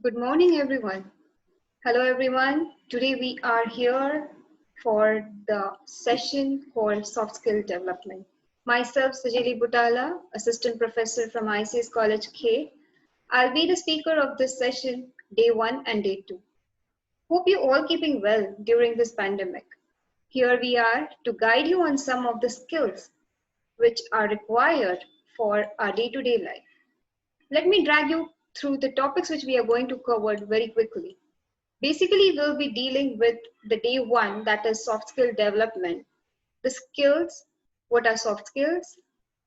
Good morning, everyone. Hello, everyone. Today we are here for the session called Soft Skill Development. Myself, Sajili Butala, Assistant Professor from ICS College K. I'll be the speaker of this session, day 1 and day 2. Hope you all keeping well during this pandemic. Here we are to guide you on some of the skills which are required for our day-to-day life. Let me drag you through the topics which we are going to cover very quickly. Basically, we'll be dealing with the day 1, that is soft skill development. The skills, what are soft skills?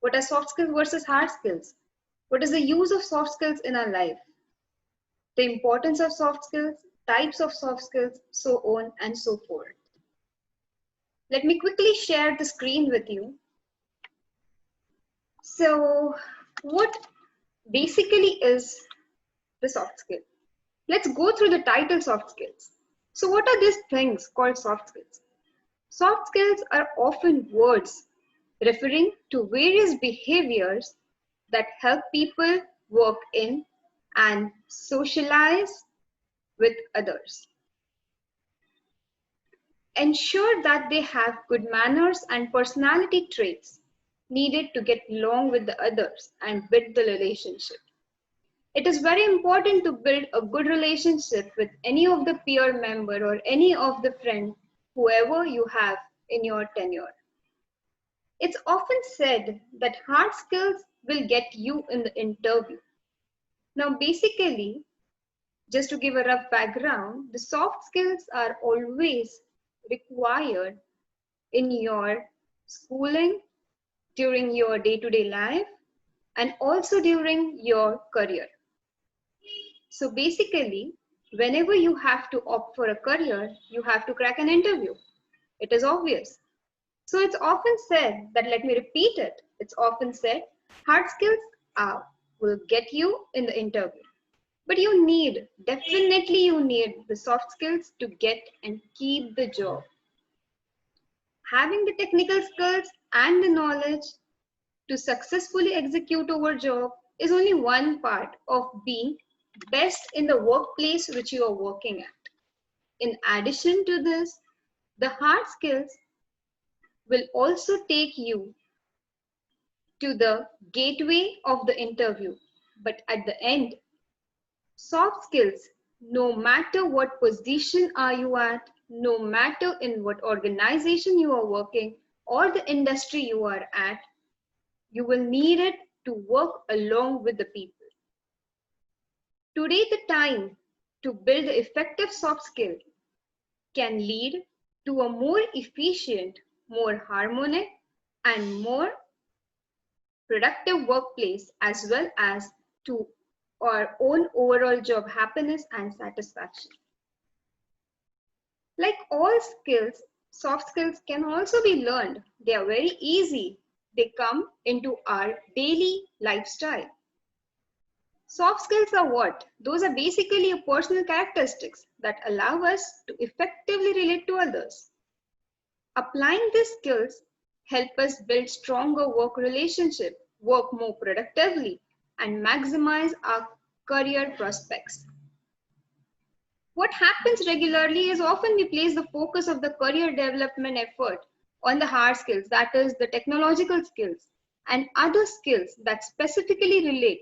What are soft skills versus hard skills? What is the use of soft skills in our life? The importance of soft skills, types of soft skills, so on and so forth. Let me quickly share the screen with you. So, what basically is the soft skill? Let's go through the title soft skills. So what are these things called soft skills? Soft skills are often words referring to various behaviors that help people work in and socialize with others. Ensure that they have good manners and personality traits needed to get along with the others and build the relationship. It is very important to build a good relationship with any of the peer member or any of the friend, whoever you have in your tenure. It's often said that hard skills will get you in the interview. Now, basically, just to give a rough background, the soft skills are always required in your schooling, during your day-to-day life, and also during your career. So basically, whenever you have to opt for a career, you have to crack an interview. It is obvious. So it's often said that, let me repeat it, it's often said, hard skills will get you in the interview. But definitely you need the soft skills to get and keep the job. Having the technical skills and the knowledge to successfully execute our job is only one part of being best in the workplace which you are working at. In addition to this, the hard skills will also take you to the gateway of the interview. But at the end, soft skills, no matter what position are you at, no matter in what organization you are working or the industry you are at, you will need it to work along with the people. Today, the time to build the effective soft skill can lead to a more efficient, more harmonic, and more productive workplace, as well as to our own overall job happiness and satisfaction. Like all skills, soft skills can also be learned. They are very easy. They come into our daily lifestyle. Soft skills are what? Those are basically personal characteristics that allow us to effectively relate to others. Applying these skills help us build stronger work relationship, work more productively, and maximize our career prospects. What happens regularly is often we place the focus of the career development effort on the hard skills, that is the technological skills, and other skills that specifically relate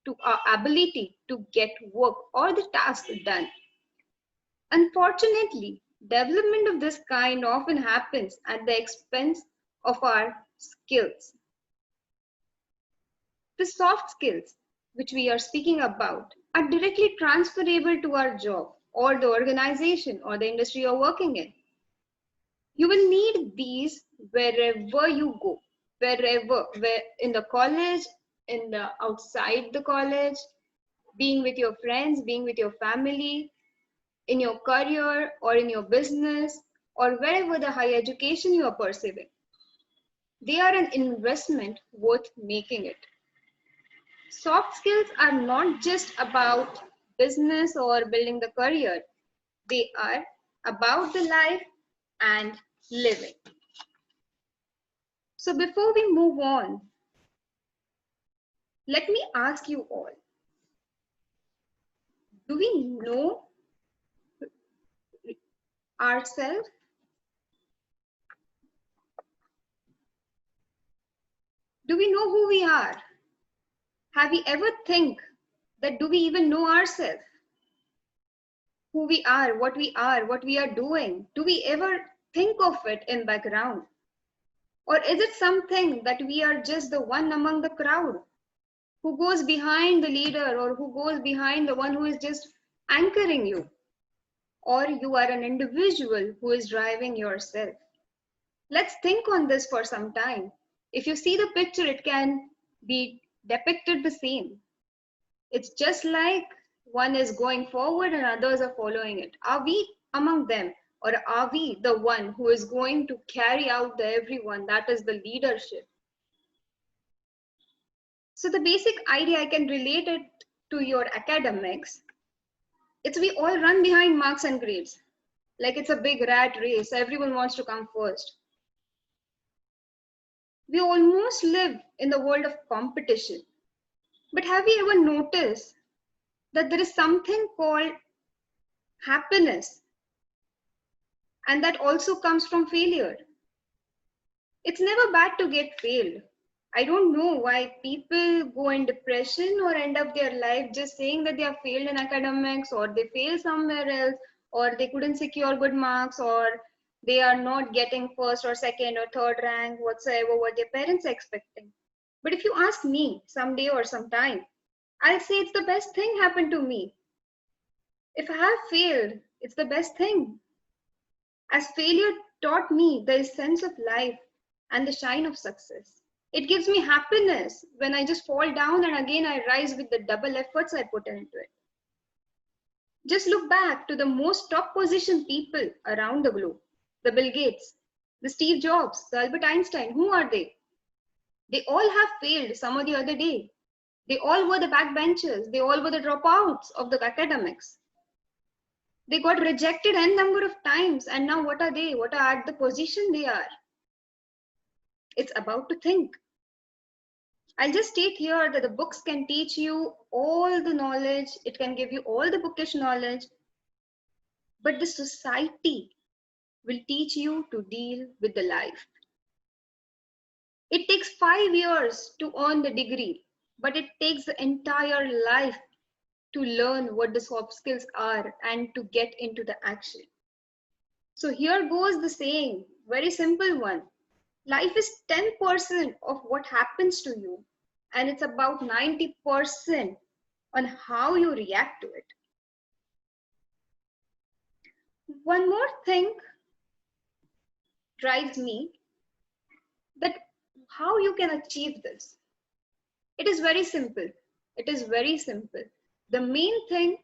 to our ability to get work or the task done. Unfortunately, development of this kind often happens at the expense of our skills. The soft skills which we are speaking about are directly transferable to our job or the organization or the industry you're working in. You will need these wherever you go, where in the college, in the outside the college, being with your friends, being with your family, in your career or in your business, or wherever the higher education you are pursuing. They are an investment worth making it. Soft skills are not just about business or building the career. They are about the life and living. So before we move on, let me ask you all, Do we know ourselves? Do we know who we are? Have we ever think that do we even know ourselves? Who we are, what we are doing? Do we ever think of it in background? Or is it something that we are just the one among the crowd who goes behind the leader or who goes behind the one who is just anchoring you? Or you are an individual who is driving yourself? Let's think on this for some time. If you see the picture, it can be depicted the same. It's just like one is going forward and others are following it. Are we among them, or are we the one who is going to carry out the everyone? That is the leadership. So the basic idea, I can relate it to your academics. It's we all run behind marks and grades. Like it's a big rat race. Everyone wants to come first. We almost live in the world of competition. But have you ever noticed that there is something called happiness, and that also comes from failure? It's never bad to get failed. I don't know why people go in depression or end up their life just saying that they have failed in academics, or they fail somewhere else, or they couldn't secure good marks, or they are not getting first or second or third rank, whatsoever what their parents are expecting. But if you ask me someday or sometime, I'll say it's the best thing happened to me. If I have failed, it's the best thing. As failure taught me the essence of life and the shine of success. It gives me happiness when I just fall down and again I rise with the double efforts I put into it. Just look back to the most top position people around the globe. The Bill Gates, the Steve Jobs, the Albert Einstein. Who are they? They all have failed some or the other day. They all were the backbenchers. They all were the dropouts of the academics. They got rejected n number of times, and now what are they? What are at the position they are? It's about to think. I'll just state here that the books can teach you all the knowledge, it can give you all the bookish knowledge, but the society will teach you to deal with the life. It takes 5 years to earn the degree, but it takes the entire life to learn what the soft skills are and to get into the action. So here goes the saying, very simple one. Life is 10% of what happens to you, and it's about 90% on how you react to it. One more thing drives me, that how you can achieve this. It is very simple. It is very simple. The main thing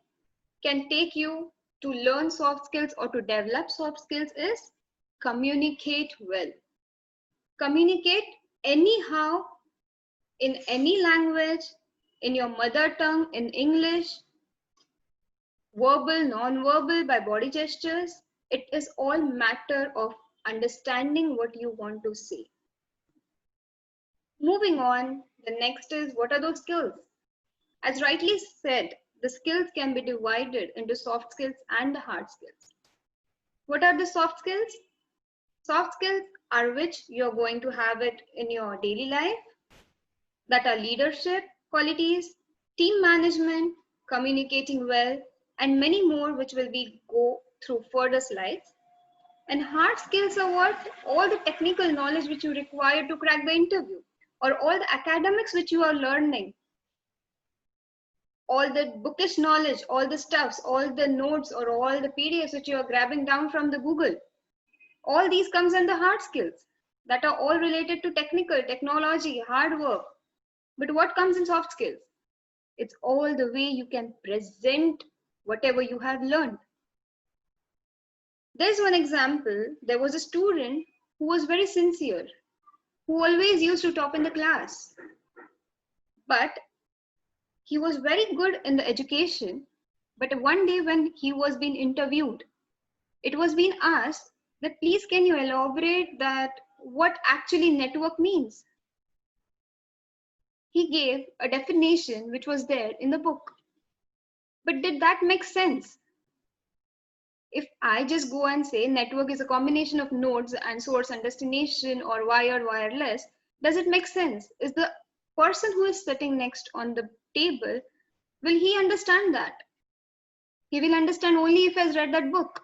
can take you to learn soft skills or to develop soft skills is communicate well. Communicate anyhow, in any language, in your mother tongue, in English, verbal, non-verbal, by body gestures. It is all matter of understanding what you want to say. Moving on, the next is, what are those skills? As rightly said, the skills can be divided into soft skills and the hard skills. What are the soft skills? Soft skills are which you're going to have it in your daily life, that are leadership qualities, team management, communicating well, and many more which will be go through further slides. And hard skills are what? All the technical knowledge which you require to crack the interview, or all the academics which you are learning, all the bookish knowledge, all the stuffs, all the notes, or all the PDFs which you are grabbing down from the Google. All these comes under hard skills that are all related to technical, technology, hard work. But what comes in soft skills? It's all the way you can present whatever you have learned. There's one example. There was a student who was very sincere, who always used to top in the class. But he was very good in the education. But one day when he was being interviewed, it was being asked that please can you elaborate that what actually network means? He gave a definition which was there in the book. But did that make sense? If I just go and say network is a combination of nodes and source and destination, or wired, wireless, does it make sense? Is the person who is sitting next on the table, will he understand that? He will understand only if he has read that book.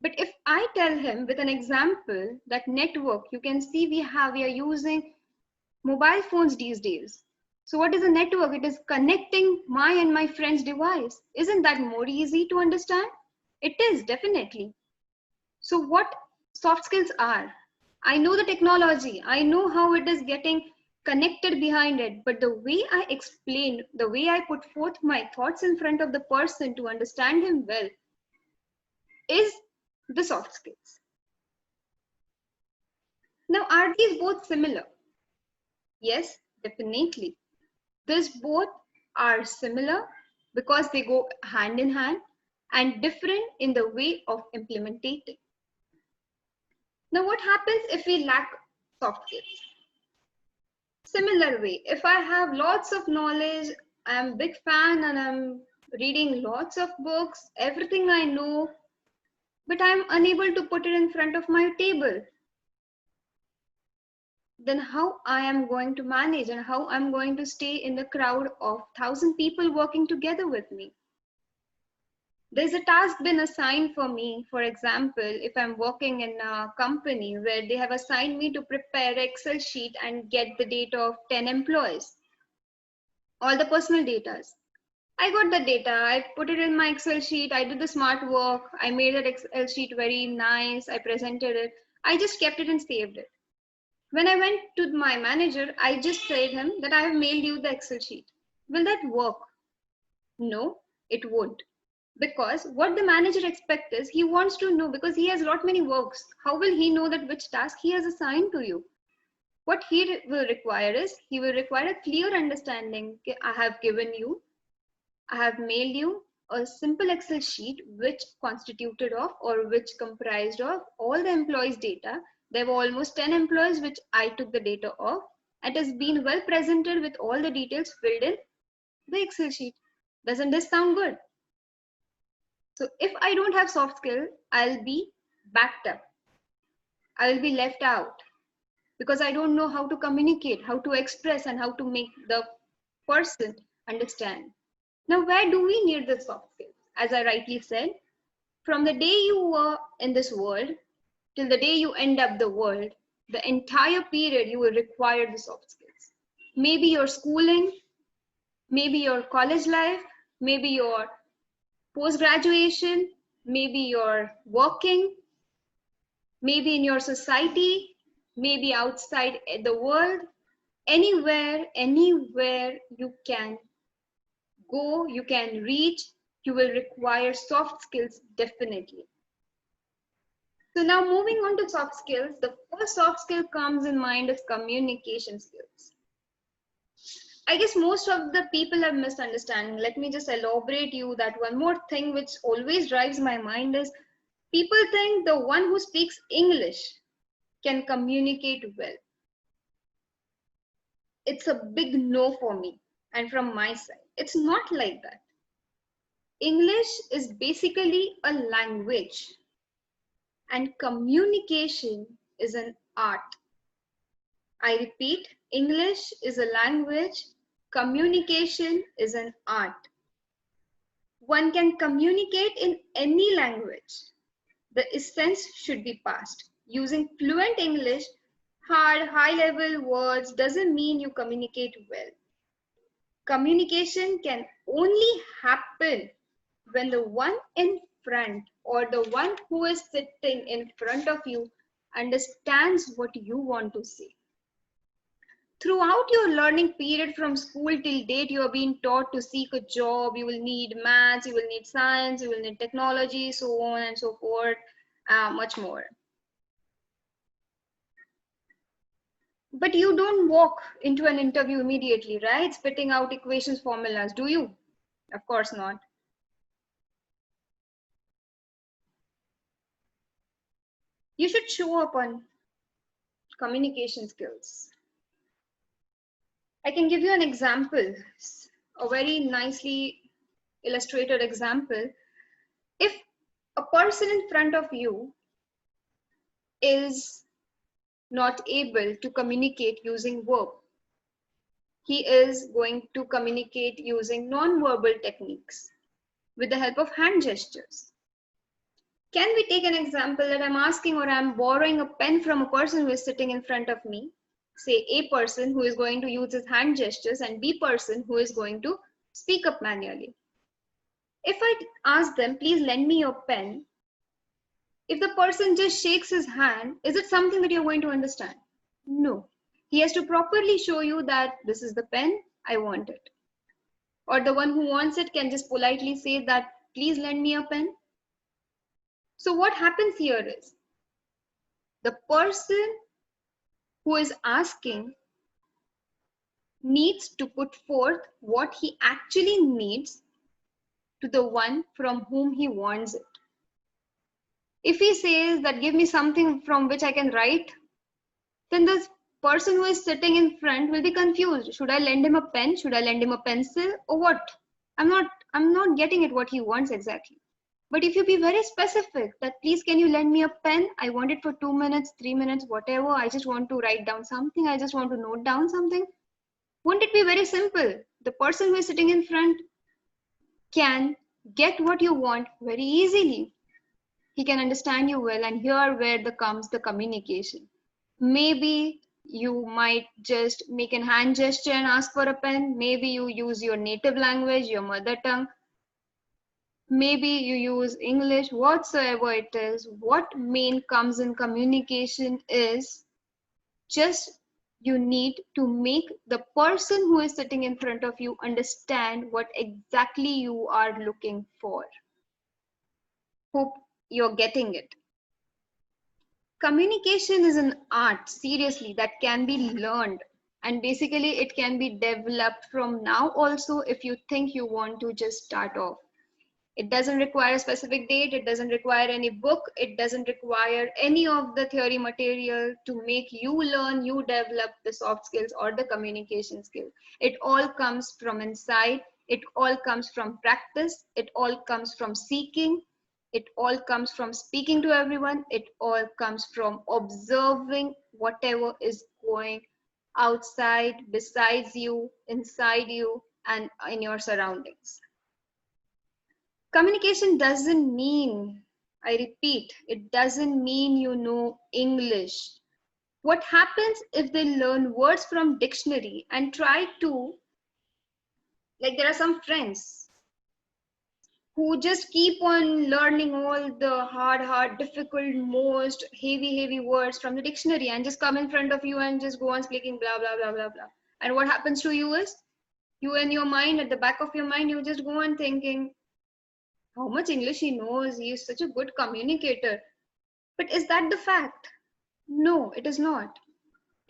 But if I tell him with an example that network, you can see we are using mobile phones these days. So what is a network? It is connecting my and my friend's device. Isn't that more easy to understand? It is, definitely. So what soft skills are? I know the technology. I know how it is getting connected behind it. But the way I explain, the way I put forth my thoughts in front of the person to understand him well is the soft skills. Now, are these both similar? Yes, definitely. These both are similar because they go hand in hand and different in the way of implementing. Now, what happens if we lack soft skills? Similar way, if I have lots of knowledge, I'm a big fan and I'm reading lots of books, everything I know, but I'm unable to put it in front of my table, then how I am going to manage and how I'm going to stay in the crowd of 1,000 people working together with me? There's a task been assigned for me. For example, if I'm working in a company where they have assigned me to prepare an Excel sheet and get the data of 10 employees, all the personal data. I got the data, I put it in my Excel sheet, I did the smart work, I made that Excel sheet very nice, I presented it, I just kept it and saved it. When I went to my manager, I just told him that I have mailed you the Excel sheet. Will that work? No, it won't. Because what the manager expects is he wants to know, because he has lot many works. How will he know that which task he has assigned to you? What he will require is he will require a clear understanding. Okay, I have given you, I have mailed you a simple Excel sheet which constituted of or which comprised of all the employees' data. There were almost 10 employees which I took the data of. It has been well presented with all the details filled in the Excel sheet. Doesn't this sound good? So if I don't have soft skill, I'll be backed up. I will be left out because I don't know how to communicate, how to express, and how to make the person understand. Now, where do we need the soft skills? As I rightly said, from the day you were in this world till the day you end up the world, the entire period you will require the soft skills. Maybe your schooling, maybe your college life, maybe your post-graduation, maybe your working, maybe in your society, maybe outside the world, anywhere you can go, you can reach, you will require soft skills definitely. So now moving on to soft skills, the first soft skill comes in mind is communication skills. I guess most of the people have misunderstanding. Let me just elaborate you that one more thing which always drives my mind is people think the one who speaks English can communicate well. It's a big no for me and from my side. It's not like that. English is basically a language and communication is an art. I repeat, English is a language, communication is an art. One can communicate in any language. The essence should be passed. Using fluent English, hard, high-level words doesn't mean you communicate well. Communication can only happen when the one in front or the one who is sitting in front of you understands what you want to say. Throughout your learning period from school till date, you are being taught to seek a job, you will need maths, you will need science, you will need technology, so on and so forth, much more. But you don't walk into an interview immediately, right? Spitting out equations, formulas, do you? Of course not. You should show up on communication skills. I can give you an example, a very nicely illustrated example. If a person in front of you is not able to communicate using verb, he is going to communicate using non-verbal techniques with the help of hand gestures. Can we take an example that I'm asking or I'm borrowing a pen from a person who is sitting in front of me? Say A person who is going to use his hand gestures and B person who is going to speak up manually. If I ask them, please lend me your pen, if the person just shakes his hand, is it something that you're going to understand? No. He has to properly show you that this is the pen, I want it. Or the one who wants it can just politely say that, please lend me a pen. So what happens here is, the person who is asking needs to put forth what he actually needs to the one from whom he wants it. If he says that give me something from which I can write, then the person who is sitting in front will be confused. Should I lend him a pen? Should I lend him a pencil or what? I'm not getting it what he wants exactly. But if you be very specific that please can you lend me a pen? I want it for 2 minutes, 3 minutes, whatever. I just want to write down something. I just want to note down something. Won't it be very simple? The person who is sitting in front can get what you want very easily. He can understand you well, and here where comes the communication. Maybe you might just make a hand gesture and ask for a pen. Maybe you use your native language, your mother tongue. Maybe you use English, whatsoever it is. What main comes in communication is just you need to make the person who is sitting in front of you understand what exactly you are looking for. Hope you're getting it. Communication is an art, seriously, that can be learned. And basically, it can be developed from now also if you think you want to just start off. It doesn't require a specific date. It doesn't require any book. It doesn't require any of the theory material to make you learn, you develop the soft skills or the communication skill. It all comes from inside. It all comes from practice. It all comes from seeking. It all comes from speaking to everyone. It all comes from observing whatever is going outside, besides you, inside you, and in your surroundings. Communication doesn't mean, I repeat, it doesn't mean you know English. What happens if they learn words from dictionary and try to, like there are some friends who just keep on learning all the hard, difficult, most heavy words from the dictionary and just come in front of you and just go on speaking blah, blah, blah, blah, blah. And what happens to you is, you in your mind, at the back of your mind, you just go on thinking, how much English he knows, he is such a good communicator. But is that the fact? No, it is not.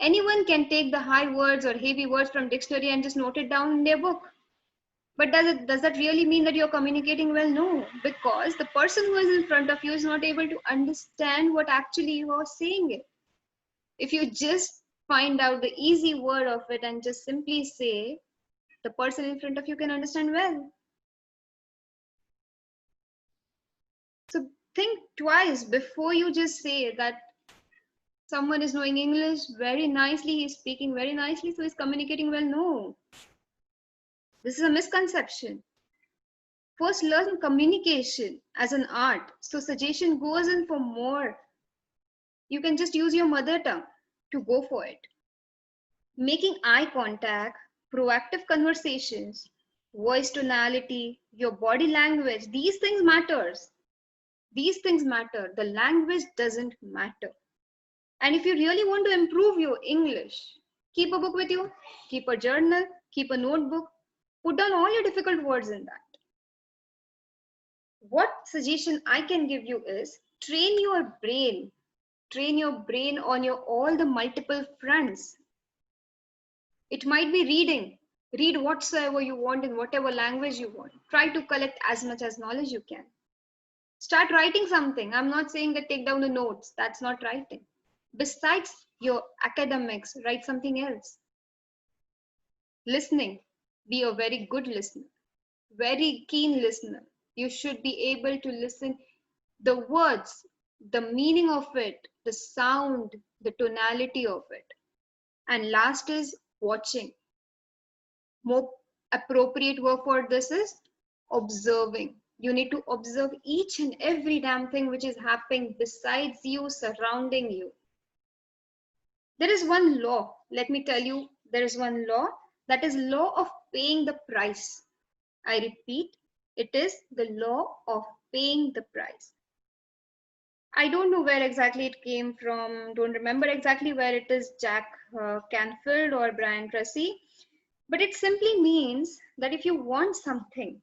Anyone can take the high words or heavy words from dictionary and just note it down in their book. But does that really mean that you're communicating well? No, because the person who is in front of you is not able to understand what actually you are saying it. If you just find out the easy word of it and just simply say, the person in front of you can understand well. So think twice before you just say that someone is knowing English very nicely, he's speaking very nicely, so he's communicating well. No, this is a misconception. First, learn communication as an art. So suggestion goes in for more. You can just use your mother tongue to go for it. Making eye contact, proactive conversations, voice tonality, your body language, these things matters. These things matter. The language doesn't matter. And if you really want to improve your English, keep a book with you, keep a journal, keep a notebook, put down all your difficult words in that. What suggestion I can give you is train your brain on your all the multiple fronts. It might be reading. Read whatsoever you want in whatever language you want. Try to collect as much as knowledge you can. Start writing something. I'm not saying that take down the notes. That's not writing. Besides your academics, write something else. Listening. Be a very good listener. very keen listener. You should be able to listen the words, the meaning of it, the sound, the tonality of it. And last is watching. More appropriate word for this is observing. You need to observe each and every damn thing which is happening besides you, surrounding you. There is one law, let me tell you, there is one law, that is law of paying the price. I repeat, it is the law of paying the price. I don't know where exactly it came from, don't remember exactly where it is, Jack Canfield or Brian Tracy, but it simply means that if you want something,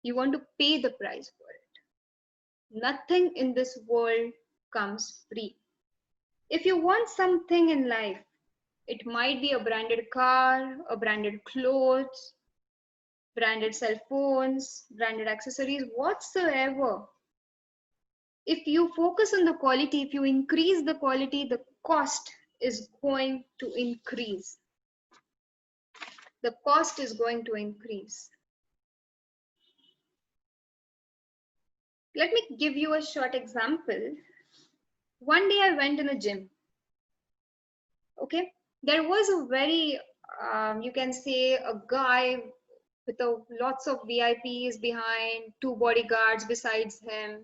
you want to pay the price for it. Nothing in this world comes free. If you want something in life, it might be a branded car, a branded clothes, branded cell phones, branded accessories, whatsoever. If you focus on the quality, if you increase the quality, the cost is going to increase. The cost is going to increase. Let me give you a short example. One day I went in a gym. Okay, there was a very, you can say, a guy with lots of VIPs behind, two bodyguards besides him.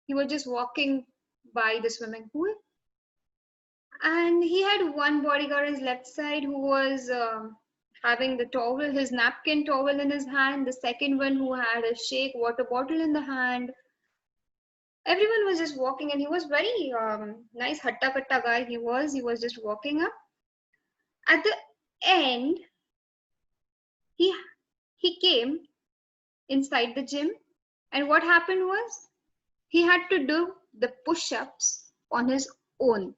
He was just walking by the swimming pool, and he had one bodyguard on his left side who was having the towel, his napkin towel in his hand, the second one who had a shake water bottle in the hand. Everyone was just walking, and he was very nice hatta katta guy. He was just walking up. At the end, he he came inside the gym, and what happened was he had to do the push-ups on his own.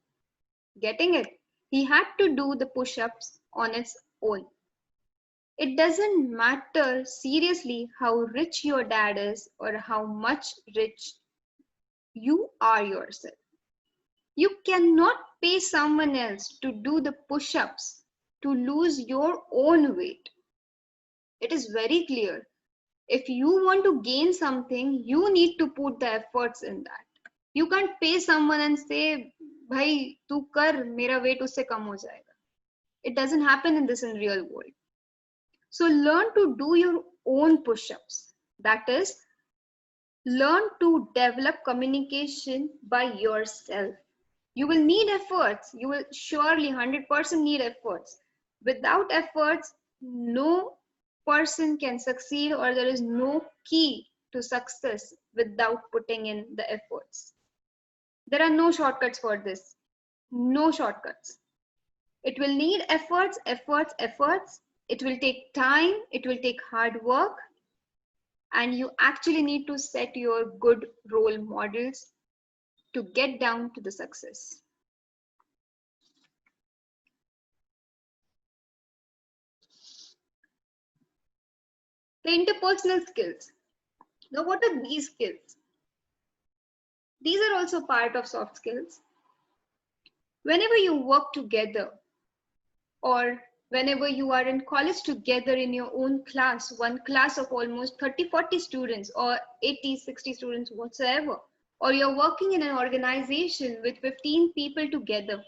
Getting it? He had to do the push-ups on his own. It doesn't matter seriously how rich your dad is or how much rich you are yourself. You cannot pay someone else to do the push-ups to lose your own weight. It is very clear. If you want to gain something, you need to put the efforts in that. You can't pay someone and say, "Bhai, tu kar, mera weight usse kam ho jayega." It doesn't happen in this in real world. So learn to do your own push-ups. That is, learn to develop communication by yourself. You will need efforts. You will surely 100% need efforts. Without efforts, no person can succeed, or there is no key to success without putting in the efforts. There are no shortcuts for this. No shortcuts. It will need efforts, efforts, efforts. It will take time. It will take hard work. And you actually need to set your good role models to get down to the success. The interpersonal skills. Now, what are these skills? These are also part of soft skills. Whenever you work together, or whenever you are in college together in your own class, one class of almost 30, 40 students, or 80, 60 students, whatsoever, or you're working in an organization with 15 people together,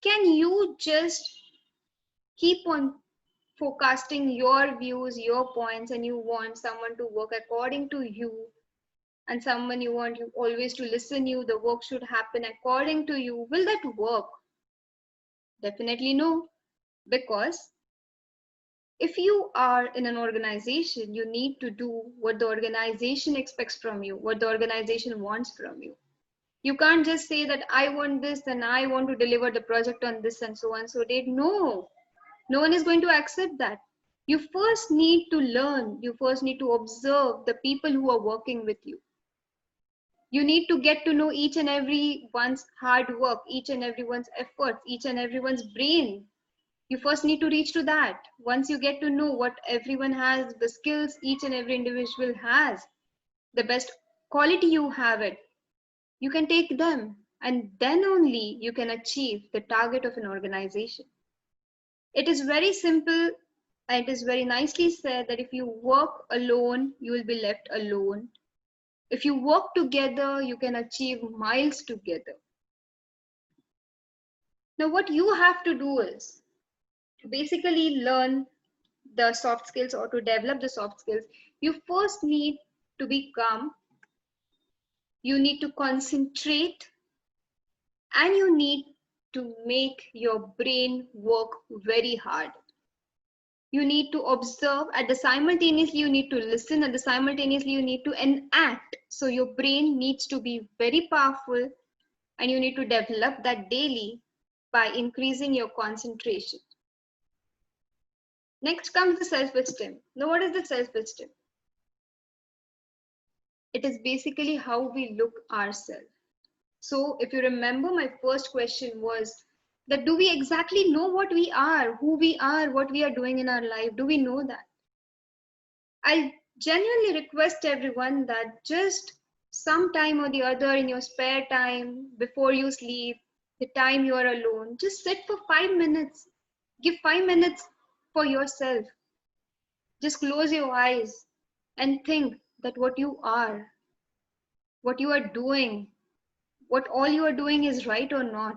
can you just keep on forecasting your views, your points, and you want someone to work according to you, and someone you want you always to listen you, the work should happen according to you? Will that work? Definitely no. Because if you are in an organization, you need to do what the organization expects from you, what the organization wants from you. You can't just say that I want this and I want to deliver the project on this and so on so date. No, no one is going to accept that. You first need to learn, you first need to observe the people who are working with you. You need to get to know each and everyone's hard work, each and everyone's efforts, each and everyone's brain. You first need to reach to that. Once you get to know what everyone has, the skills each and every individual has, the best quality you have it, you can take them, and then only you can achieve the target of an organization. It is very simple And it is very nicely said that if you work alone, you will be left alone. If you work together, you can achieve miles together. Now, what you have to do is to basically learn the soft skills or to develop the soft skills. You first need to be calm, you need to concentrate, and you need to make your brain work very hard. You need to observe, at the simultaneously you need to listen, at the simultaneously you need to enact. So your brain needs to be very powerful, and you need to develop that daily by increasing your concentration. Next comes the self-esteem. Now, what is the self-esteem? It is basically how we look ourselves. So if you remember, my first question was that do we exactly know what we are, who we are, what we are doing in our life? Do we know that? I genuinely request everyone that just some time or the other in your spare time, before you sleep, the time you are alone, just sit for 5 minutes. Give 5 minutes for yourself. Just close your eyes and think that what you are, what you are doing, what all you are doing is right or not.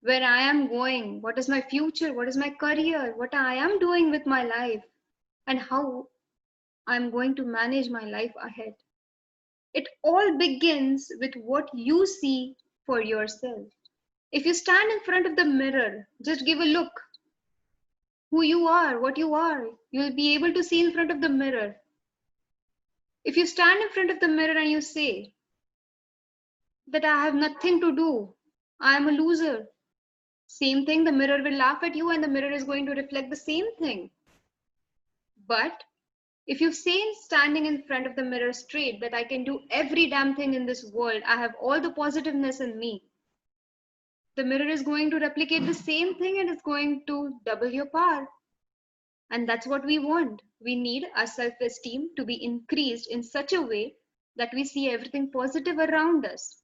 Where I am going, what is my future, what is my career, what I am doing with my life, and how I'm going to manage my life ahead. It all begins with what you see for yourself. If you stand in front of the mirror, just give a look. Who you are, what you are, you'll be able to see in front of the mirror. If you stand in front of the mirror and you say that I have nothing to do, I am a loser, same thing, the mirror will laugh at you and the mirror is going to reflect the same thing. But if you say standing in front of the mirror straight that I can do every damn thing in this world, I have all the positiveness in me, the mirror is going to replicate the same thing and it's going to double your power. And that's what we want. We need our self-esteem to be increased in such a way that we see everything positive around us.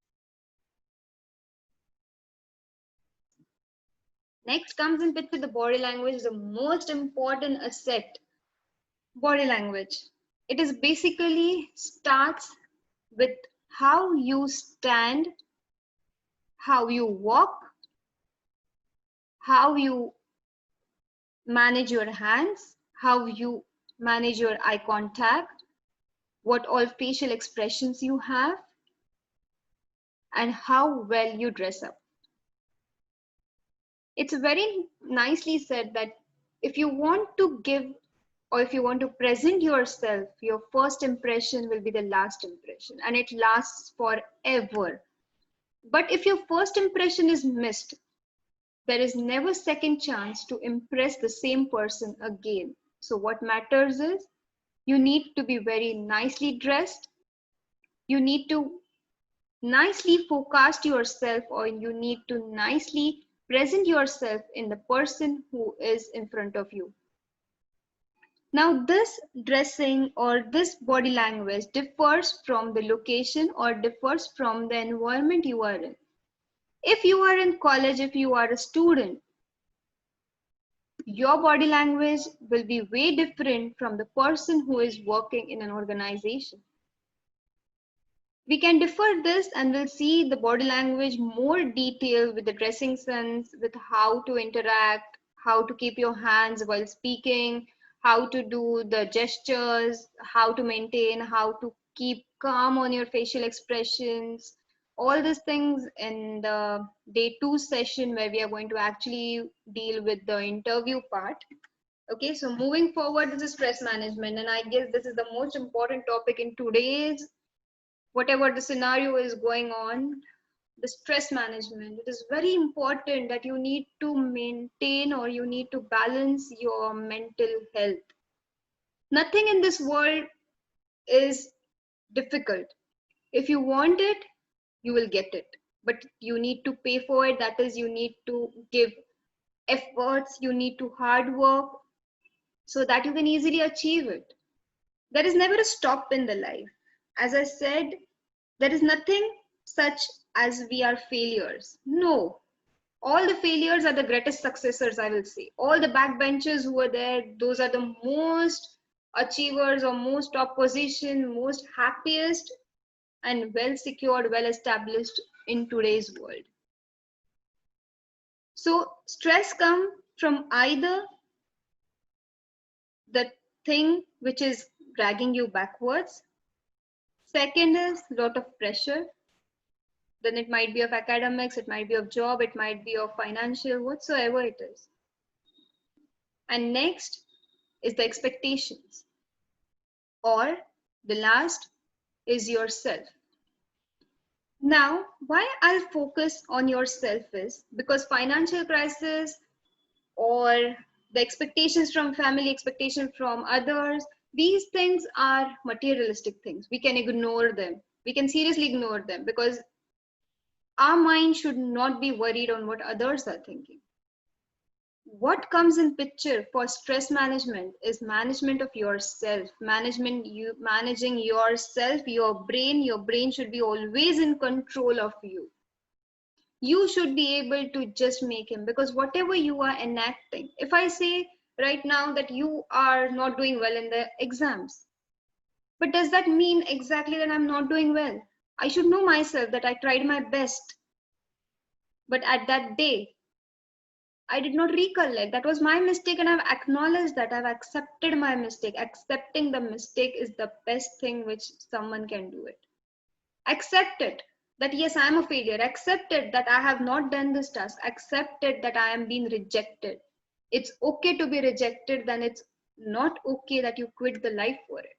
Next comes in picture the body language, the most important asset. Body language. It is basically starts with how you stand, how you walk, how you manage your hands, how you manage your eye contact, what all facial expressions you have, and how well you dress up. It's very nicely said that if you want to give or if you want to present yourself, your first impression will be the last impression and it lasts forever. But if your first impression is missed, there is never second chance to impress the same person again. So what matters is you need to be very nicely dressed. You need to nicely forecast yourself or you need to nicely present yourself in the person who is in front of you. Now this dressing or this body language differs from the location or differs from the environment you are in. If you are in college, if you are a student, your body language will be way different from the person who is working in an organization. We can differ this and we'll see the body language more detailed with the dressing sense, with how to interact, how to keep your hands while speaking, how to do the gestures, how to maintain, how to keep calm on your facial expressions, all these things in the day 2 session where we are going to actually deal with the interview part. Okay, so moving forward, this is stress management, and I guess this is the most important topic in today's whatever the scenario is going on. The stress management, it is very important that you need to maintain or you need to balance your mental health. Nothing in this world is difficult. If you want it, you will get it, but you need to pay for it. That is, you need to give efforts, you need to hard work so that you can easily achieve it. There is never a stop in the life. As I said, there is nothing such as we are failures. No, All the failures are the greatest successors, I will say. All the backbenchers who were there, those are the most achievers or most top position, most happiest and well secured, well established in today's world. So stress comes from either the thing which is dragging you backwards. Second is lot of pressure. Then it might be of academics, it might be of job, it might be of financial, whatsoever it is. And next is the expectations. Or the last is yourself. Now, why I'll focus on yourself is because financial crisis or the expectations from family, expectations from others, these things are materialistic things. We can ignore them. We can seriously ignore them because our mind should not be worried on what others are thinking. What comes in picture for stress management is management of yourself, managing yourself, your brain should be always in control of you. You should be able to just make him, because whatever you are enacting, if I say right now that you are not doing well in the exams, but does that mean exactly that I'm not doing well? I should know myself that I tried my best, but at that day I did not recollect. That was my mistake, and I've acknowledged that. I've accepted my mistake. Accepting the mistake is the best thing which someone can do it. Accept it that yes, I am a failure. Accept it that I have not done this task. Accept it that I am being rejected. It's okay to be rejected, then it's not okay that you quit the life for it.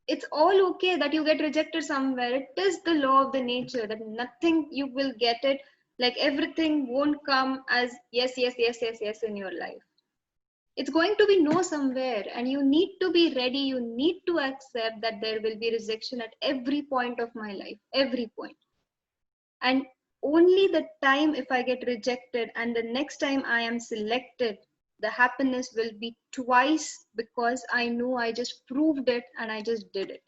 It's all okay that you get rejected somewhere. It is the law of the nature that nothing you will get it, like everything won't come as yes, yes, yes, yes, yes in your life. It's going to be no somewhere, and you need to be ready. You need to accept that there will be rejection at every point of my life, every point. And only the time if I get rejected and the next time I am selected, the happiness will be twice, because I know I just proved it and I just did it.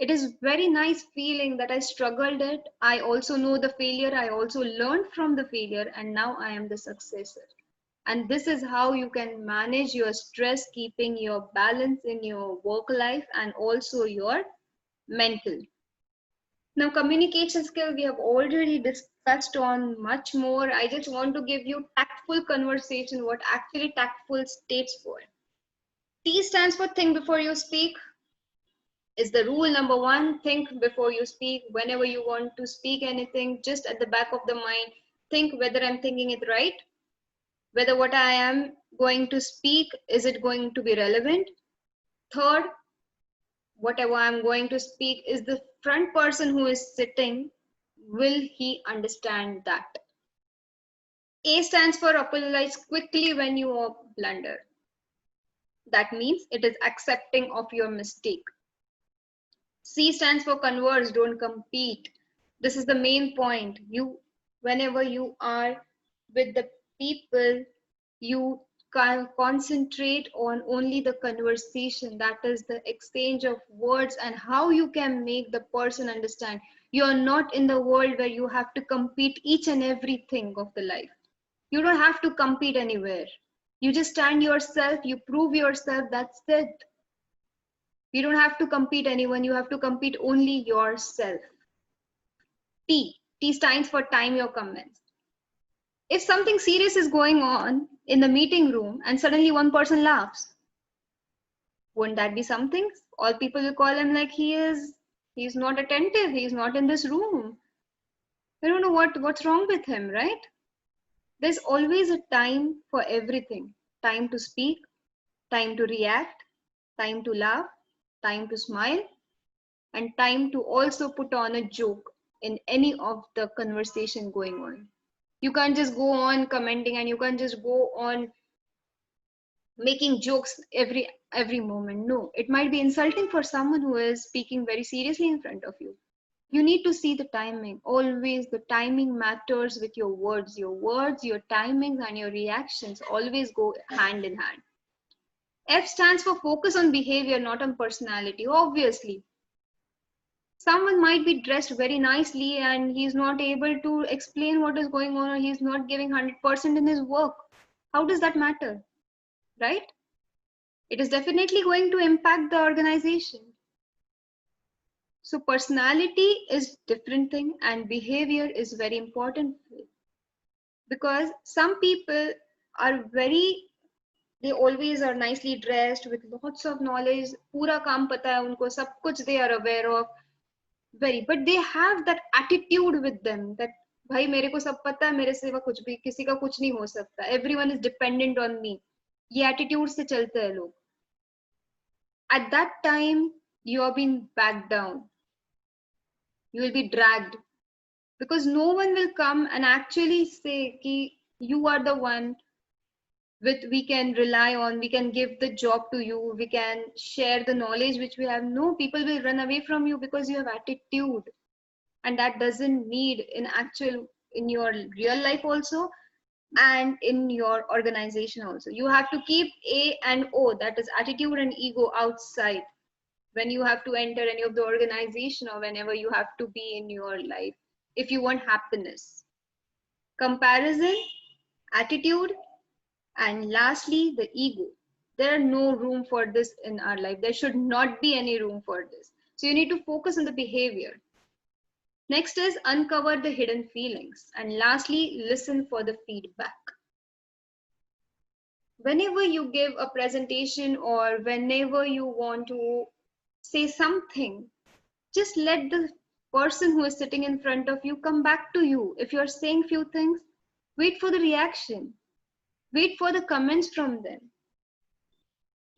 It is very nice feeling that I struggled it. I also know the failure. I also learned from the failure, and now I am the successor. And this is how you can manage your stress, keeping your balance in your work life and also your mental. Now, communication skill, we have already discussed on much more. I just want to give you tactful conversation, what actually tactful states for. T stands for think before you speak. Is the rule number one. Think before you speak. Whenever you want to speak anything, just at the back of the mind, think whether I'm thinking it right, whether what I am going to speak, is it going to be relevant? Third, whatever I'm going to speak, is the front person who is sitting, will he understand that? A stands for apologize quickly when you blunder. That means it is accepting of your mistake. C stands for converse, don't compete. This is the main point. Whenever you are with the people, you can concentrate on only the conversation, that is the exchange of words and how you can make the person understand. You are not in the world where you have to compete each and everything of the life. You don't have to compete anywhere. You just stand yourself, you prove yourself, that's it. You don't have to compete anyone, you have to compete only yourself. T stands for time your comments. If something serious is going on in the meeting room and suddenly one person laughs, wouldn't that be something? All people will call him like he's not attentive, he's not in this room. I don't know what's wrong with him, right? There's always a time for everything. Time to speak, time to react, time to laugh, time to smile, and time to also put on a joke in any of the conversation going on. You can't just go on commenting, and you can't just go on making jokes every moment. No, it might be insulting for someone who is speaking very seriously in front of you. You need to see the timing. Always the timing matters with your words. Your words, your timings, and your reactions always go hand in hand. F stands for focus on behavior, not on personality. Obviously, Someone might be dressed very nicely and he's not able to explain what is going on, or he's not giving 100% in his work. How does that matter, right? It is definitely going to impact the organization. So personality is different thing and behavior is very important, because some people are very, they always are nicely dressed with lots of knowledge, पूरा काम पता है उनको, सब कुछ they are aware of, very, but they have that attitude with them that भाई मेरे को सब पता है, मेरे सिवा कुछ भी, किसी का कुछ नहीं हो सकता, everyone is dependent on me, ये attitude से चलते हैं लोग. At that time you are being backed down, you will be dragged, because no one will come and actually say ki you are the one with we can rely on, we can give the job to you, we can share the knowledge which we have. No, people will run away from you because you have attitude, and that doesn't need in actual, in your real life also, and in your organization also. You have to keep A and O, that is attitude and ego, outside when you have to enter any of the organization, or whenever you have to be in your life, if you want happiness. Comparison, attitude, and lastly the ego. There are no room for this in our life. There should not be any room for this. So you need to focus on the behavior. Next is uncover the hidden feelings, and lastly listen for the feedback. Whenever you give a presentation or whenever you want to say something, just let the person who is sitting in front of you come back to you. If you're saying few things, wait for the reaction, wait for the comments from them.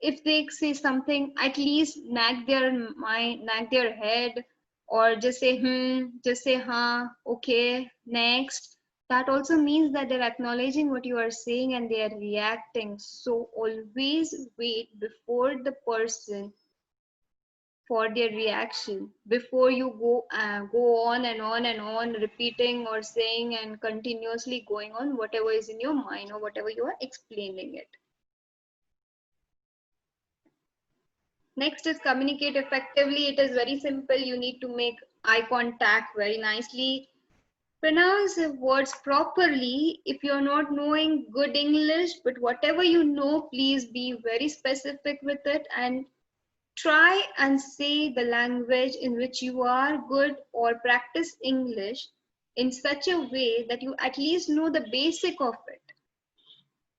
If they say something, at least nag their mind, nag their head, or just say just say ha, okay, next. That also means that they're acknowledging what you are saying and they are reacting. So always wait before the person for their reaction before you go on and on and on repeating or saying and continuously going on whatever is in your mind or whatever you are explaining it. Next is communicate effectively. It is very simple. You need to make eye contact very nicely, pronounce the words properly. If you're not knowing good English, but whatever you know, please be very specific with it and try and say the language in which you are good, or practice English in such a way that you at least know the basic of it.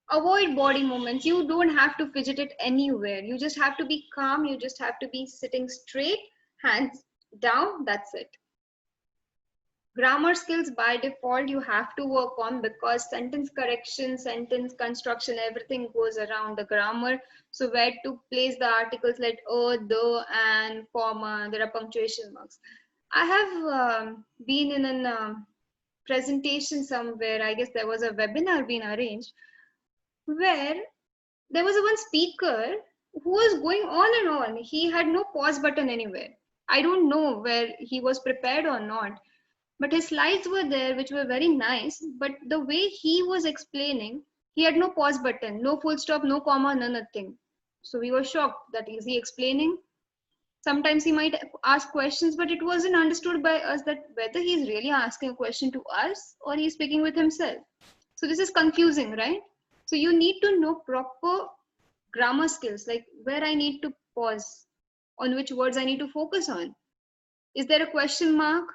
Avoid body movements. You don't have to fidget it anywhere. You just have to be calm. You just have to be sitting straight, hands down. That's it. Grammar skills by default you have to work on, because sentence correction, sentence construction, everything goes around the grammar. So where to place the articles like the, and comma, there are punctuation marks. I have been in a presentation somewhere. I guess there was a webinar being arranged where there was a one speaker who was going on and on. He had no pause button anywhere. I don't know where he was prepared or not, but his slides were there, which were very nice. But the way he was explaining, he had no pause button, no full stop, no comma, no nothing. So we were shocked that is he explaining. Sometimes he might ask questions, but it wasn't understood by us that whether he's really asking a question to us or he's speaking with himself. So this is confusing, right? So you need to know proper grammar skills, like where I need to pause, on which words I need to focus on. Is there a question mark?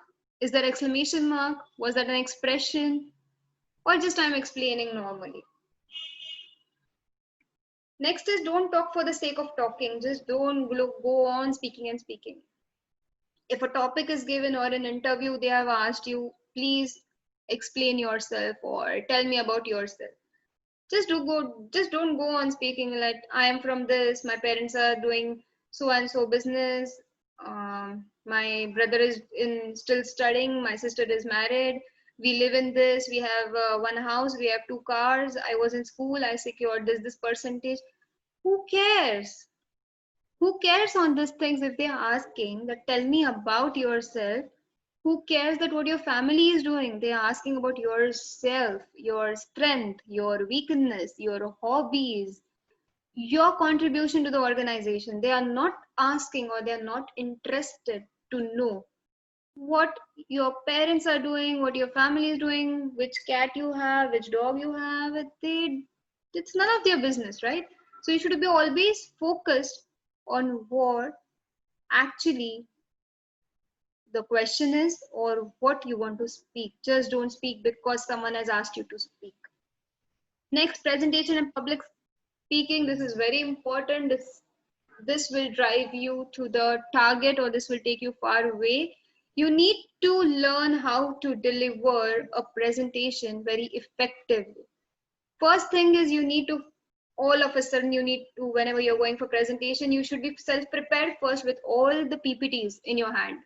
Is there exclamation mark? Was that an expression? Or just I'm explaining normally? Next is don't talk for the sake of talking. Just don't go on speaking and speaking. If a topic is given or an interview, they have asked you, please explain yourself or tell me about yourself. Just don't go on speaking like I am from this, my parents are doing so and so business, my brother is still studying, my sister is married, we live in this, we have one house, we have 2 cars, I was in school, I secured this percentage. Who cares? Who cares on these things? If they're asking that tell me about yourself, who cares that what your family is doing? They are asking about yourself, your strength, your weakness, your hobbies, your contribution to the organization. They are not asking, or they are not interested to know what your parents are doing, what your family is doing, which cat you have, which dog you have. It's none of their business, right? So you should be always focused on what actually the question is or what you want to speak. Just don't speak because someone has asked you to speak. Next, presentation and public speaking. This is very important. This will drive you to the target, or this will take you far away. You need to learn how to deliver a presentation very effectively. First thing is you need to, all of a sudden you need to, whenever you're going for presentation, you should be self prepared first with all the PPTs in your hand.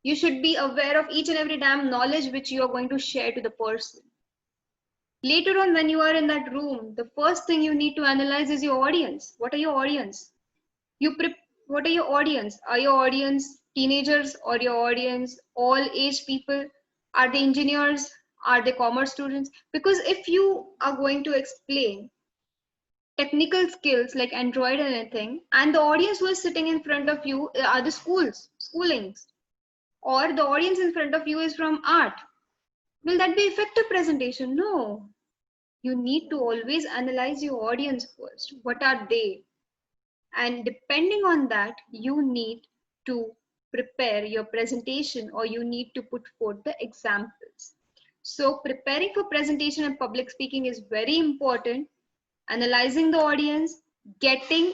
You should be aware of each and every damn knowledge which you are going to share to the person. Later on, when you are in that room, the first thing you need to analyze is your audience. What are your audience? What are your audience? Are your audience teenagers, or your audience all age people? Are they engineers? Are they commerce students? Because if you are going to explain technical skills like Android and anything, and the audience who is sitting in front of you are the schoolings, or the audience in front of you is from art, will that be effective presentation? No. You need to always analyze your audience first. What are they? And depending on that, you need to prepare your presentation, or you need to put forth the examples. So preparing for presentation and public speaking is very important. Analyzing the audience, getting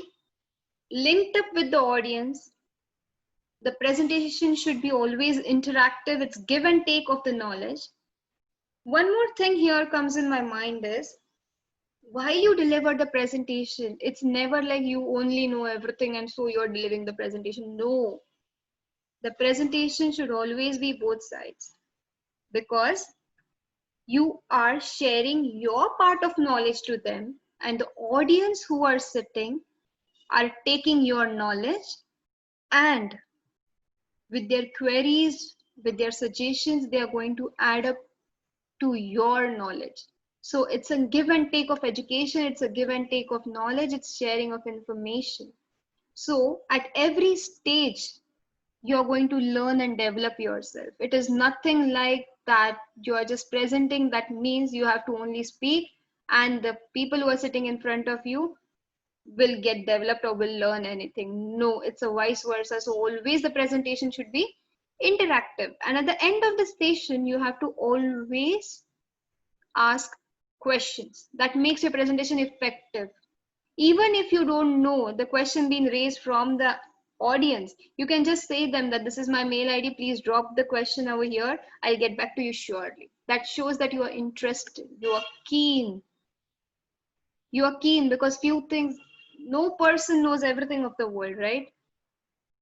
linked up with the audience. The presentation should be always interactive. It's give and take of the knowledge. One more thing here comes in my mind is, while you deliver the presentation, it's never like you only know everything and so you're delivering the presentation. No, the presentation should always be both sides, because you are sharing your part of knowledge to them, and the audience who are sitting are taking your knowledge, and with their queries, with their suggestions, they are going to add up to your knowledge. So it's a give and take of education, it's a give and take of knowledge, it's sharing of information. So at every stage, you're going to learn and develop yourself. It is nothing like that you are just presenting, that means you have to only speak, and the people who are sitting in front of you will get developed or will learn anything. No, it's a vice versa. So always the presentation should be interactive. And at the end of the session, you have to always ask questions. That makes your presentation effective. Even if you don't know the question being raised from the audience, you can just say them that this is my mail ID, please drop the question over here, I'll get back to you shortly. That shows that you are interested, you are keen. You are keen, because few things, no person knows everything of the world, right?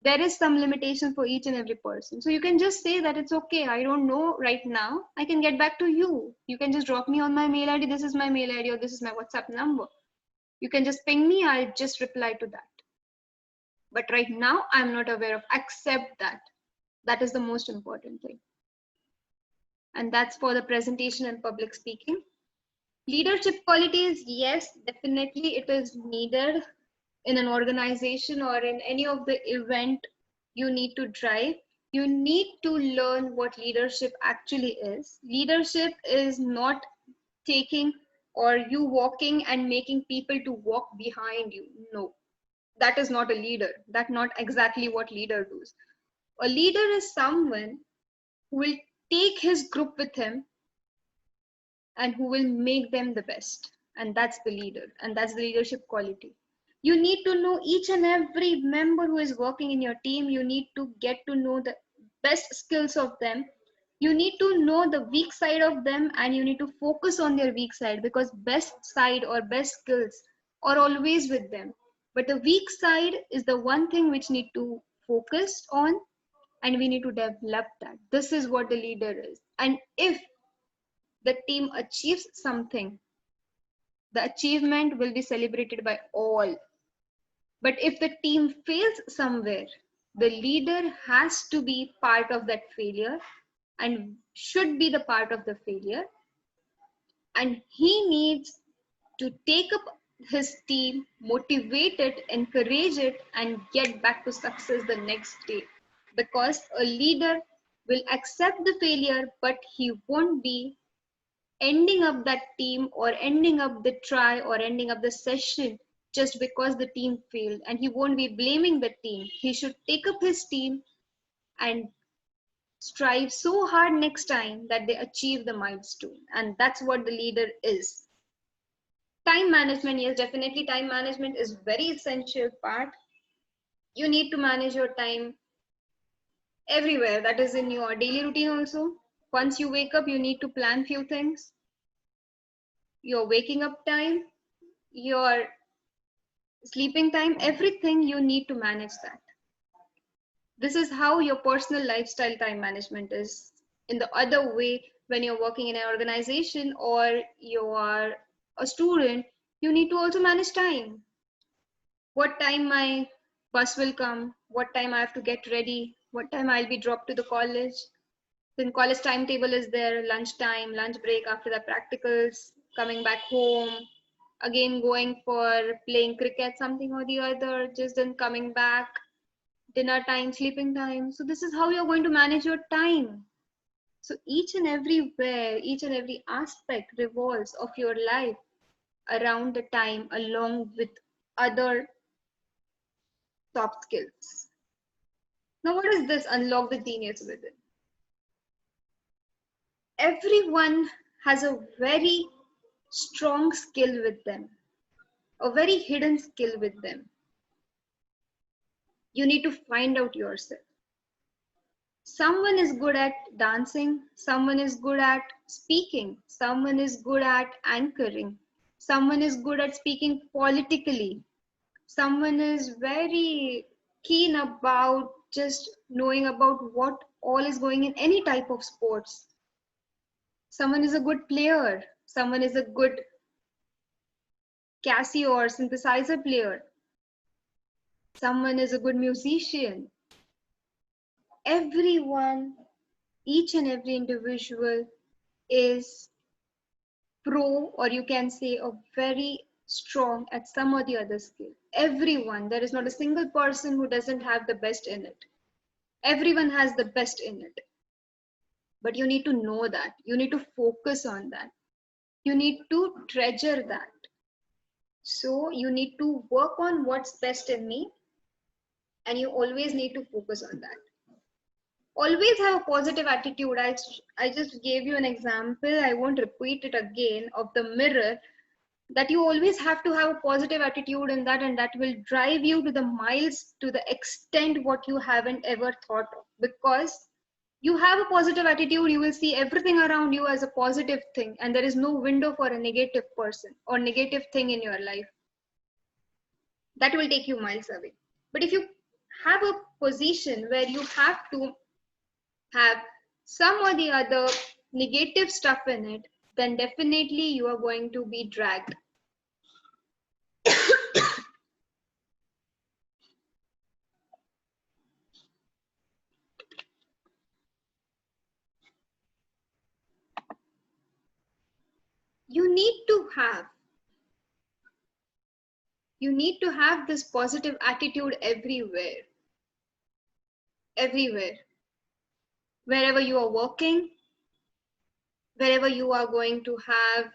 There is some limitation for each and every person. So you can just say that it's okay, I don't know right now, I can get back to you. You can just drop me on my mail ID, this is my mail ID, or this is my WhatsApp number. You can just ping me, I'll just reply to that. But right now, I'm not aware of. Accept that. That is the most important thing. And that's for the presentation and public speaking. Leadership qualities, yes, definitely it is needed in an organization or in any of the event you need to drive. You need to learn what leadership actually is. Leadership is not taking or you walking and making people to walk behind you. No, that is not a leader. That's not exactly what leader does. A leader is someone who will take his group with him and who will make them the best. And that's the leader, and that's the leadership quality. You need to know each and every member who is working in your team. You need to get to know the best skills of them. You need to know the weak side of them, and you need to focus on their weak side, because best side or best skills are always with them. But the weak side is the one thing which need to focus on, and we need to develop that. This is what the leader is. And if the team achieves something, the achievement will be celebrated by all. But if the team fails somewhere, the leader has to be part of that failure and should be the part of the failure. And he needs to take up his team, motivate it, encourage it, and get back to success the next day. because a leader will accept the failure, but he won't be ending up that team or ending up the try or ending up the session just because the team failed, and he won't be blaming the team. He should take up his team and strive so hard next time that they achieve the milestone, and that's what the leader is. Time management, yes, definitely time management is very essential part. You need to manage your time everywhere, that is in your daily routine also. Once you wake up, you need to plan few things: your waking up time, your sleeping time, everything you need to manage that. This is how your personal lifestyle time management is. In the other way, when you're working in an organization or you are a student, you need to also manage time. What time my bus will come, what time I have to get ready, what time I'll be dropped to the college. Then college timetable is there, lunch time, lunch break, after the practicals, coming back home, again going for playing cricket, something or the other, just then coming back, dinner time, sleeping time. So this is how you're going to manage your time. So each and everywhere, each and every aspect revolves of your life around the time along with other soft skills. Now, what is this unlock the genius within? Everyone has a very strong skill with them, a very hidden skill with them. You need to find out yourself. Someone is good at dancing, someone is good at speaking, someone is good at anchoring, someone is good at speaking politically, someone is very keen about just knowing about what all is going in any type of sports. Someone is a good player, someone is a good Casio or synthesizer player, someone is a good musician. Everyone, each and every individual is pro, or you can say a very strong at some or the other skill. Everyone, there is not a single person who doesn't have the best in it. Everyone has the best in it. But you need to know that. You need to focus on that. You need to treasure that. So you need to work on what's best in me, and you always need to focus on that. Always have a positive attitude. I just gave you an example. I won't repeat it again of the mirror, that you always have to have a positive attitude in that, and that will drive you to the miles, to the extent what you haven't ever thought of. Because you have a positive attitude, you will see everything around you as a positive thing, and there is no window for a negative person or negative thing in your life. That will take you miles away. But if you have a position where you have to have some or the other negative stuff in it, then definitely you are going to be dragged. You need to have this positive attitude everywhere. Everywhere. Wherever you are working, wherever you are going to have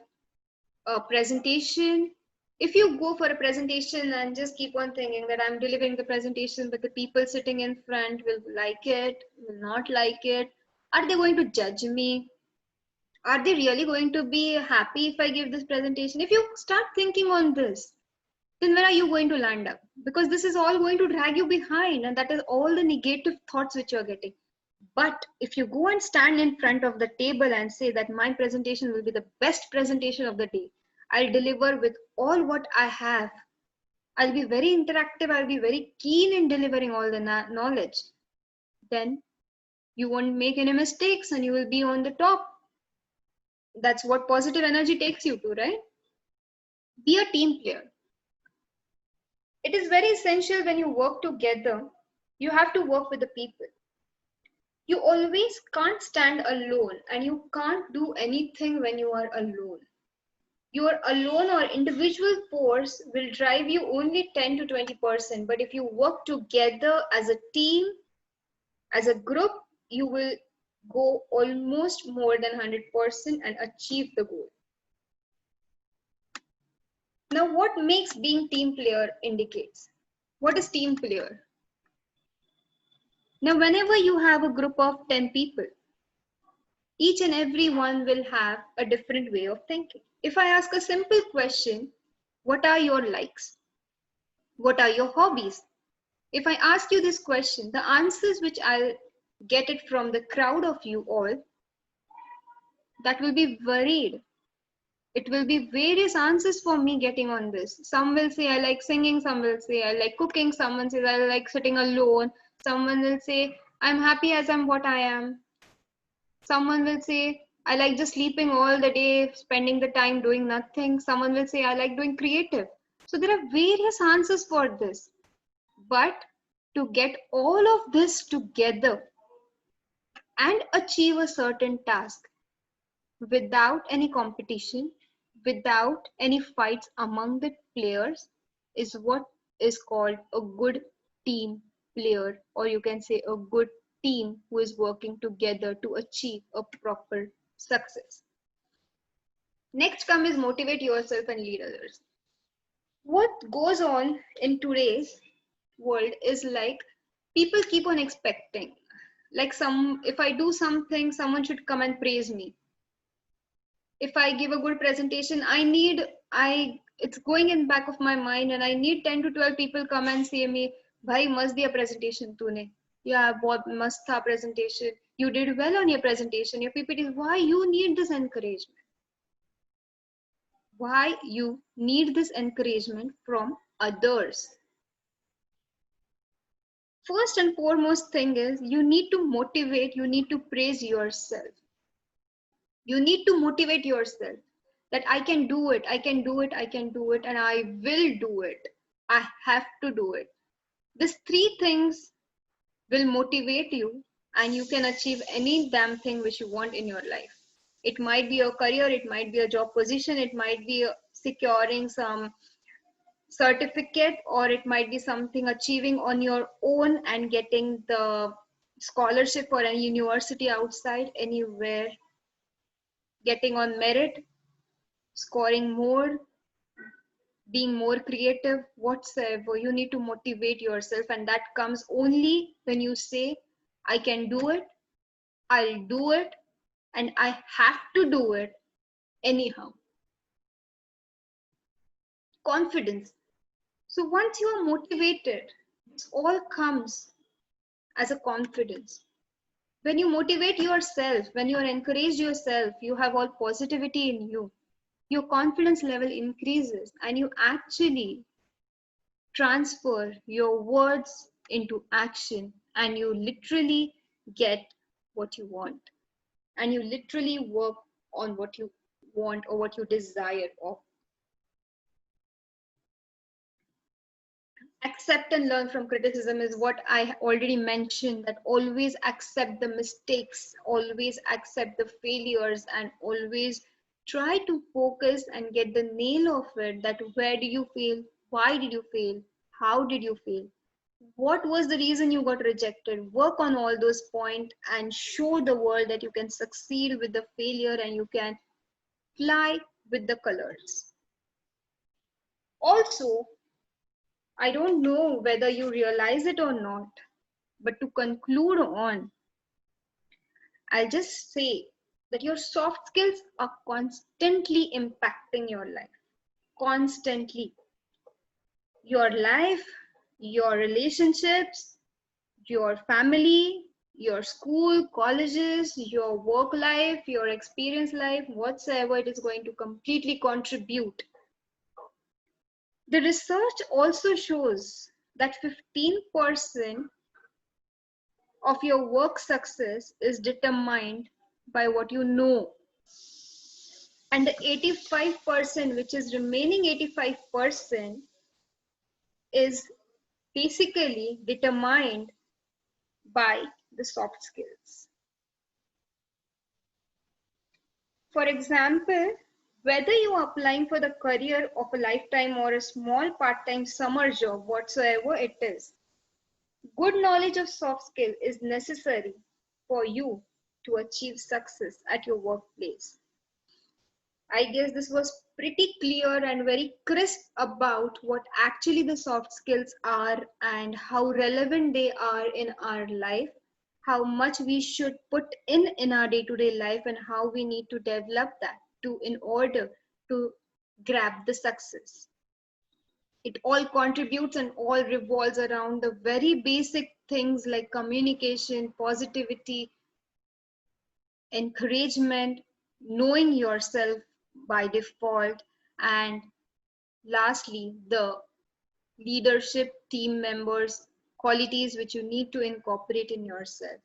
a presentation. If you go for a presentation and just keep on thinking that I'm delivering the presentation, but the people sitting in front will like it, will not like it, are they going to judge me? Are they really going to be happy if I give this presentation? If you start thinking on this, then where are you going to land up? Because this is all going to drag you behind, and that is all the negative thoughts which you're getting. But if you go and stand in front of the table and say that my presentation will be the best presentation of the day, I'll deliver with all what I have, I'll be very interactive, I'll be very keen in delivering all the knowledge, then you won't make any mistakes and you will be on the top. That's what positive energy takes you to, right? Be a team player. It is very essential when you work together, you have to work with the people. You always can't stand alone, and you can't do anything when you are alone. Your alone or individual force will drive you only 10 to 20%. But if you work together as a team, As a group, you will go almost more than 100% and achieve the goal. Now, what makes being team player indicates? What is team player? Now, whenever you have a group of 10 people, each and every one will have a different way of thinking. If I ask a simple question, what are your likes? What are your hobbies? If I ask you this question, the answers which I'll get it from the crowd of you all, that will be varied. It will be various answers for me getting on this. Some will say I like singing, some will say I like cooking, someone says I like sitting alone, someone will say I'm happy as I'm what I am. Someone will say I like just sleeping all the day, spending the time doing nothing. Someone will say I like doing creative. So there are various answers for this. But to get all of this together and achieve a certain task without any competition, without any fights among the players, is what is called a good team player, or you can say a good team who is working together to achieve a proper success. Next come is motivate yourself and lead others. What goes on in today's world is like people keep on expecting, like if I do something, someone should come and praise me. If I give a good presentation, it's going in back of my mind and I need 10 to 12 people come and say me, bhai mast diya presentation tune. Yeah, bahut mast tha presentation. You did well on your presentation, your PPT. Why you need this encouragement? Why you need this encouragement from others? First and foremost thing is you need to motivate, you need to praise yourself. You need to motivate yourself that I can do it, I can do it, I can do it, and I will do it. I have to do it. These three things will motivate you, and you can achieve any damn thing which you want in your life. It might be a career, it might be a job position, it might be securing some certificate, or it might be something achieving on your own and getting the scholarship for a university outside anywhere, getting on merit, scoring more, being more creative, whatsoever. You need to motivate yourself, and that comes only when you say I can do it, I'll do it, and I have to do it anyhow. Confidence. So once you are motivated, it all comes as a confidence. When you motivate yourself, when you encourage yourself, you have all positivity in you, your confidence level increases, and you actually transfer your words into action, and you literally get what you want, and you literally work on what you want or what you desire of. Accept and learn from criticism is what I already mentioned, that always accept the mistakes, always accept the failures, and always try to focus and get the nail of it, that where do you fail, why did you fail, how did you fail, what was the reason you got rejected. Work on all those points and show the world that you can succeed with the failure and you can fly with the colors. Also, I don't know whether you realize it or not, but to conclude on, I'll just say that your soft skills are constantly impacting your life. Constantly. Your life, your relationships, your family, your school, colleges, your work life, your experience life, whatsoever, it is going to completely contribute. The research also shows that 15% of your work success is determined by what you know. And the 85%, which is remaining 85%, is basically determined by the soft skills. For example, whether you are applying for the career of a lifetime or a small part-time summer job, whatsoever it is, Good knowledge of soft skill is necessary for you to achieve success at your workplace. I guess this was pretty clear and very crisp about what actually the soft skills are and how relevant they are in our life, how much we should put in our day-to-day life, and how we need to develop that to in order to grab the success. It all contributes and all revolves around the very basic things like communication, positivity, encouragement, knowing yourself by default, and lastly, the leadership, team members, qualities which you need to incorporate in yourself.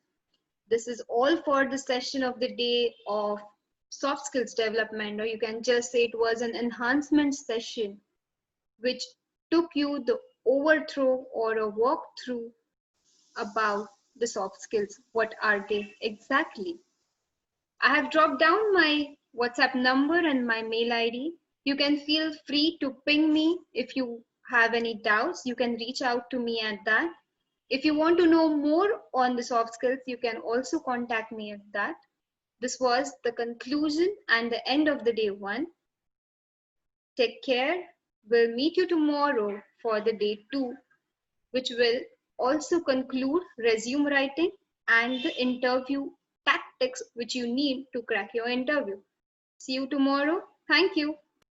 This is all for the session of the day of soft skills development, or you can just say it was an enhancement session which took you the overthrow or a walkthrough about the soft skills. What are they exactly? I have dropped down my WhatsApp number and my mail ID. You can feel free to ping me if you have any doubts. You can reach out to me at that. If you want to know more on the soft skills, you can also contact me at that. This was the conclusion and the end of the day one. Take care. We'll meet you tomorrow for the day two, which will also conclude resume writing and the interview tactics which you need to crack your interview. See you tomorrow. Thank you.